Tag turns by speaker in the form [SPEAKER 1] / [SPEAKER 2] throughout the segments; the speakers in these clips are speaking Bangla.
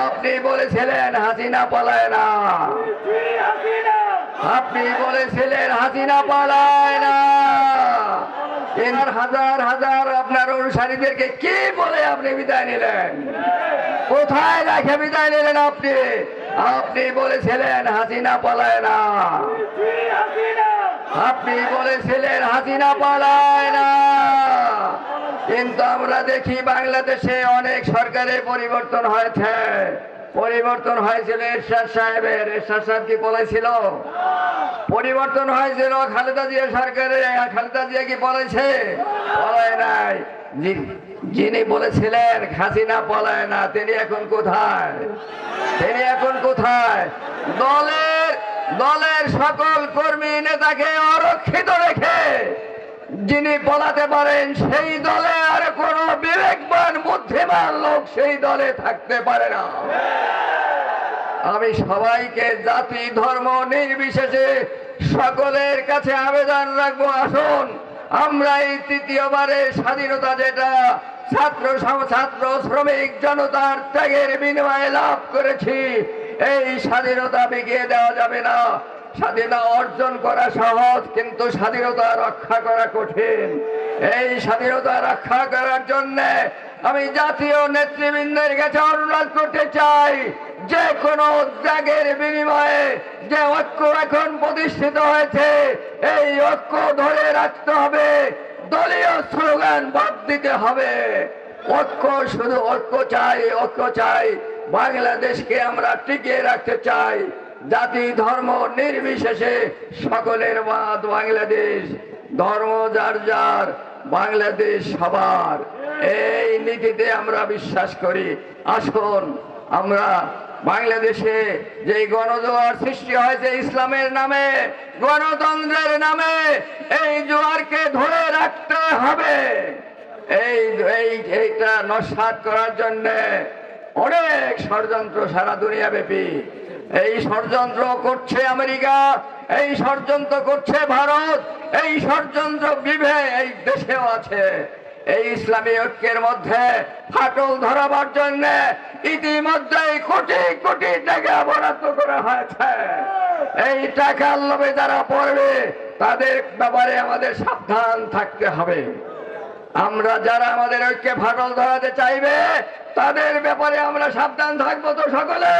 [SPEAKER 1] আপনি বলেছিলেন হাসিনা পালায় না, আপনি বলেছিলেন হাসিনা পালায় না। হাজার হাজার আপনার অনুসারীদেরকে কি বলে আপনি বিদায় নিলেন? কোথায় রেখে বিদায় নিলেন আপনি? আপনি বলেছিলেন হাসিনা পালায় না, আপনি বলেছিলেন হাসিনা পালায় না। কিন্তু আমরা দেখি বাংলাদেশে অনেক সরকারের পরিবর্তন হয়েছে। পরিবর্তন হয়েছিল এরশাদ সাহেবের। এরশাদ সাহেব কি পলাইছিল? পরিবর্তন হয়েছিল খালেদা জিয়া সরকারে। খালেদা জিয়া কি পলাইছে? পলায় নাই। যিনি বলেছিলেন হাসিনা পলায় না, তিনি এখন কোথায়? তিনি এখন কোথায়? দলের সকল কর্মী নেতাকে অরক্ষিত রেখে যিনি পলাতে পারেন, সেই দলে আর কোন বিবেকবান বুদ্ধিমান লোক সেই দলে থাকতে পারে না। আমি সবাইকে জাতি ধর্ম নির্বিশেষে সকলের কাছে আবেদন রাখবো, আসুন আমরা এই তৃতীয়বারের স্বাধীনতা, যেটা ছাত্র শ্রমিক জনতার ত্যাগের বিনিময়ে লাভ করেছি, এই স্বাধীনতা বিকিয়ে দেওয়া যাবে না। স্বাধীনতা অর্জন করা সহজ, কিন্তু স্বাধীনতা রক্ষা করা কঠিন। এই স্বাধীনতা রক্ষা করার জন্য আমি জাতীয় নেতৃবৃন্দের কাছে অনুরোধ করতে চাই, যে কোনো ত্যাগের বিনিময়ে যে ঐক্য এখন প্রতিষ্ঠিত হয়েছে, এই ঐক্য ধরে রাখতে হবে। দলীয় স্লোগান বাদ দিতে হবে। ঐক্য, শুধু ঐক্য চাই, ঐক্য চাই। বাংলাদেশকে আমরা টিকিয়ে রাখতে চাই। জাতি ধর্ম নির্বিশেষে সকলের বাংলাদেশ, ধর্ম যার যার, বাংলাদেশ সবার, এই নীতিতে আমরা বিশ্বাস করি। আসুন আমরা বাংলাদেশে যে গণজোয়ার সৃষ্টি হয়েছে ইসলামের নামে, গণতন্ত্রের নামে, এই জোয়ারকে ধরে রাখতে হবে। এইটা নস্যাৎ করার জন্য অনেক ষড়যন্ত্র সারা দুনিয়া ব্যাপী। এই ষড়যন্ত্র করছে আমেরিকা, এই ষড়যন্ত্র করছে ভারত, এই ষড়যন্ত্র এই দেশেও আছে। এই ইসলামী ঐক্যের মধ্যে ফাটল ধরাবার জন্য ইতিমধ্যেই কোটি কোটি টাকা বরাদ্দ করা হয়েছে। এই টাকার লোভে যারা পড়বে, তাদের ব্যাপারে আমাদের সাবধান থাকতে হবে। আমরা যারা আমাদের ঐক্যে ফাটল ধরাতে চাইবে, তাদের ব্যাপারে আমরা সাবধান থাকবো তো সকলে।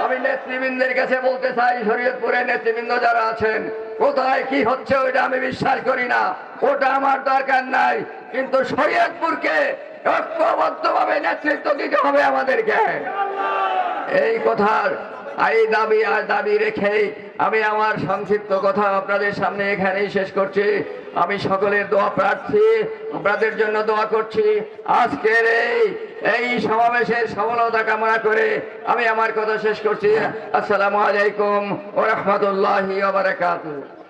[SPEAKER 1] আমি নেতৃবৃন্দের কাছে বলতে চাই, শরীয়তপুরের নেতৃবৃন্দ যারা আছেন, কোথায় কি হচ্ছে ওইটা আমি বিশ্বাস করি না, ওটা আমার দরকার নাই। কিন্তু শরীয়তপুরকে ঐক্যবদ্ধভাবে নেতৃত্ব দিতে হবে আমাদেরকে। এই কথার দাবি রেখেই আমি আমার সংক্ষিপ্ত কথা আপনাদের সামনে এখানেই শেষ করছি। আমি সকলের দোয়া প্রার্থী, আপনাদের জন্য দোয়া করছি। আজকের এই সমাবেশের সফলতা কামনা করে আমি আমার কথা শেষ করছি। আসসালামু আলাইকুম ওয়া রাহমাতুল্লাহি ওয়া বারাকাতুহু।